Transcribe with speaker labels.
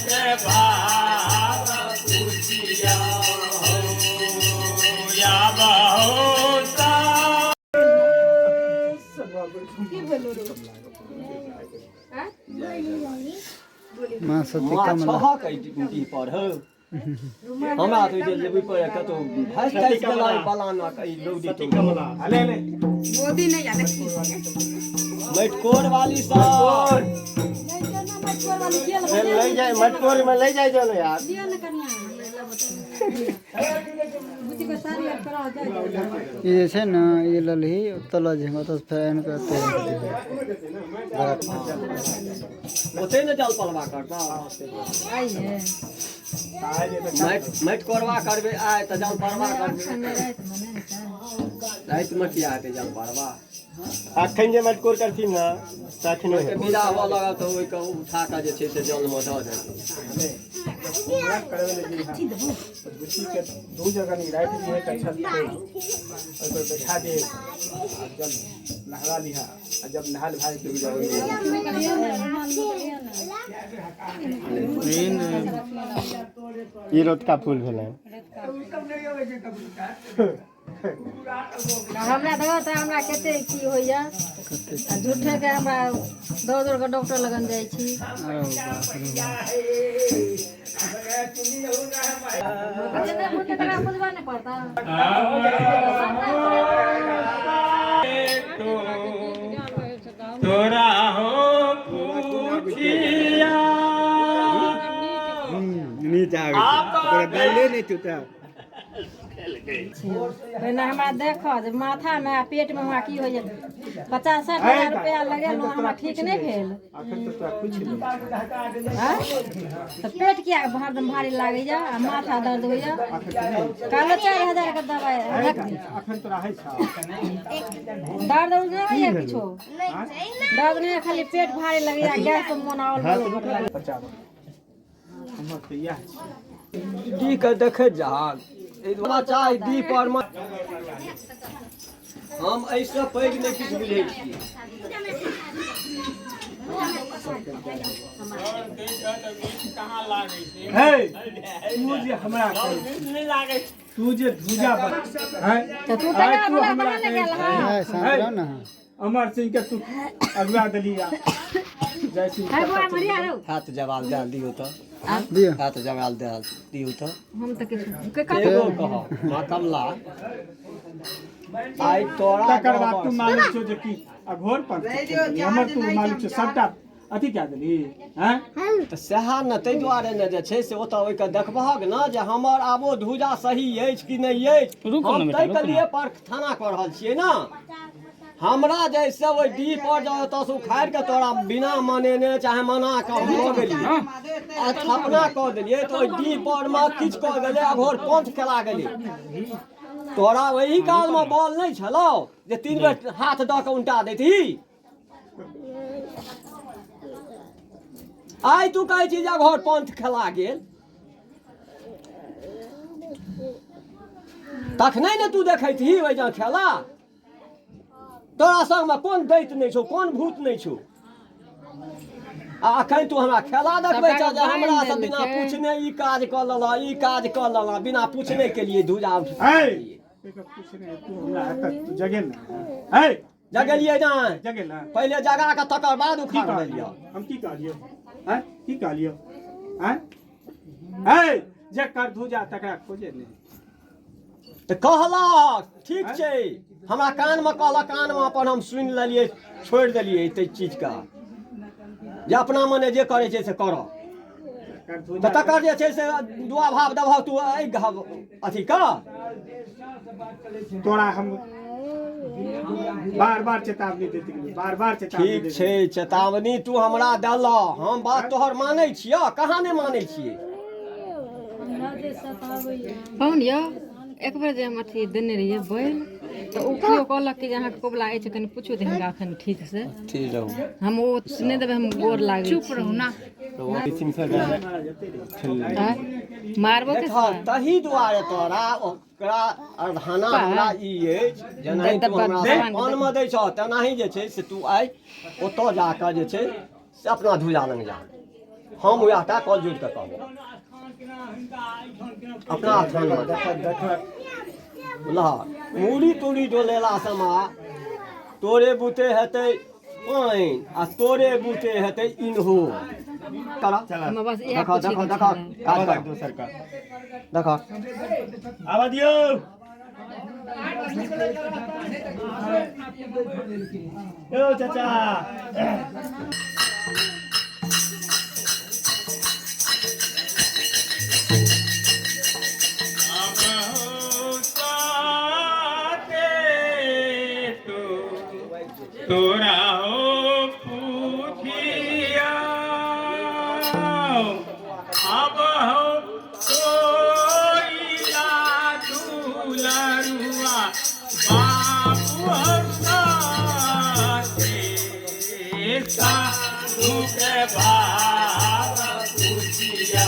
Speaker 1: के भाव पूछिया या बहुत
Speaker 2: माँ सत्य कमला
Speaker 3: हमरा तो जे लेबे पर कतो भास टाइस के लाई पलाना कई लौडी तो ले ले
Speaker 4: मोदी नहीं जाने
Speaker 3: मटकोर वाली साहब
Speaker 1: ले जाए मटकोर में ले जाए जो यार
Speaker 4: दिया न कन्या बुद्धि को सारी याद करा जाए
Speaker 2: ये जे छै ने ये ललही तल झेंगा तो फैन करते
Speaker 3: ओते न जल पलवा करता
Speaker 4: आई है
Speaker 3: मटकोरवा करबे आय त जल पलवा करबे
Speaker 4: रात मने
Speaker 3: रात में किया हेते जल पलवा
Speaker 1: अखन जे मटकोर करथिन ना तखन
Speaker 3: के बिदा हो लगा तो ओइ के उठा के जे छै से जल में द दे
Speaker 1: बुच्ची के दो जगह नहीं राइट जी है कच्छा पे और पर बैठा दे जब नहला लिहा जब नहाल भाई के ये रोट का फूल भेलै
Speaker 4: हमरा दवा त हमरा कते की होइया आ झूठे के हमरा दौड़ दौड़ के डॉक्टर लगन जाई छी जेना मुझे तरा बुझबा नहीं पड़ता
Speaker 1: तोरा हो पूछिया
Speaker 2: नीचे आ गई तोरा गले नहीं टूटा
Speaker 4: पहले हमरा देखो जे माथा में आ पेट में हमरा की होइया 50-60 रुपया लगेलहुँ हमरा ठीक नहीं भेल
Speaker 1: अखन तो तोरा कुछ नहीं
Speaker 4: हाँ? तो पेट किया हरदम भारी लागैया आ माथा दर्द होइया कालो 4000 के दवाई रख दी
Speaker 1: अखन तोरा है छा
Speaker 4: दर्द नहीं होइया किछो दर्द नहीं खाली पेट भारी लगैया गैस से मन आवल भूख लागल
Speaker 1: बचाव हमर तो यह
Speaker 3: दी के देखे जहाज ए चाय दी पर में हम ऐसे पैग नहीं किछ बुझै छी
Speaker 1: कहां लागे छै हे तू जे हमरा नहीं लागे तू जे धूजा बन हैं
Speaker 4: तो तू तगा वाला बना ले गेल हां
Speaker 2: है समझो ना
Speaker 1: अमर सिंह के तू अगवा दलिया जय सिंह
Speaker 4: है बुआ मरिया रो
Speaker 3: हाथ जवाब दे दियो तो
Speaker 2: दियो
Speaker 3: हाथ जवाब दे दियो तो
Speaker 4: हम तो किछ के का
Speaker 3: एगो कह मां कमला आई तोरा
Speaker 1: तकर बाद तू मालूम छौ जे की अघोर पर हमर तू मालूम छौ सबटा अथी क्या दली हैं
Speaker 3: त सेहा न तै दुआरे न जे छै से ओत ओइ के देखबहक न जे हमर आबो धुजा सही अछि कि नहि अछि हम तै के लिए पर थाना कर रहल छियै न हमरा जैसे ओइ डी पर जाओ त सु खाड़ के तोरा बिना मानेने चाहे मना क हो गेलियै आ थापना क देलियै त ओइ डी पर में किछ क गेलै अघोर पंथ खेला गेलै तोरा वही काल में बॉल नहीं छलो जे 3 बेर हाथ द के उल्टा देती आई तू कहै छी जे घर पंथ खेला गेल तखने ने तू देखै छी ओइ जा खेला तोरा संग में कोन दैत नहीं छौ कोन भूत नहीं छौ आ अखन तू हमरा खेला देखबै छ जे हमरा से बिना पूछने ई काज क लला ई काज क लला बिना पूछने के लिए धुजा उठ
Speaker 1: हे एकर पूछने तू हमरा एत जगेल ना हे
Speaker 3: जगलिए ना
Speaker 1: जगेल ना
Speaker 3: पहले जगा के तकर बाद उखाड़ लिया
Speaker 1: हम की कहलियो हैं की कहलियो हैं हे जे कर धुजा तकरा खोजे नहीं
Speaker 3: त कहला ठीक छै हमरा कान में कहला कान में अपन हम सुन लेलिए छोड़ देलिए ते चीज का जे अपना मने जे करे छै से करो त तकर जे छै से दुआ भाव दबाव तू ए अथी का
Speaker 1: तोरा हम बार-बार चेतावनी देती बार-बार चेतावनी
Speaker 3: ठीक छै चेतावनी तू हमरा देला हम बात तोहर मानै छियै कहाँ नहीं मानै छियै
Speaker 4: कौन यो एक बार जे हम अथी देने रहिए बैल तो ओ कियो कहलक कि अहाँ कोबला अछि कनि पूछू दे हमरा अखन ठीक से
Speaker 3: ठीक रहू
Speaker 4: हम ओ नहीं देबे हम गोर लागे चुप रहू ना मारबो के
Speaker 3: तही दुआरे तोरा ओकरा अरधाना हमरा ई अछि जेना तू हमरा पान में दै छ तेनाही जे छै से तू आइ ओतऽ जाकर जे छै से अपना धुजा लग जा हम वएह टा कल जोड़ कऽ कहबो अपना स्थान में लहर मूड़ी तूड़ी डोलेला समा तोरे बूते हेतै पानि आ तोरे बूते हेतै इन्हो करा
Speaker 4: हमे बस एक
Speaker 3: देखो देखो देखो काज कर दोसर का देखो
Speaker 1: आवा दियो ओ चाचा
Speaker 5: तोरा हो पूछिया अब हो कोइला दुलरुआ बाबू हंसाते साधु के बाबा पूछिया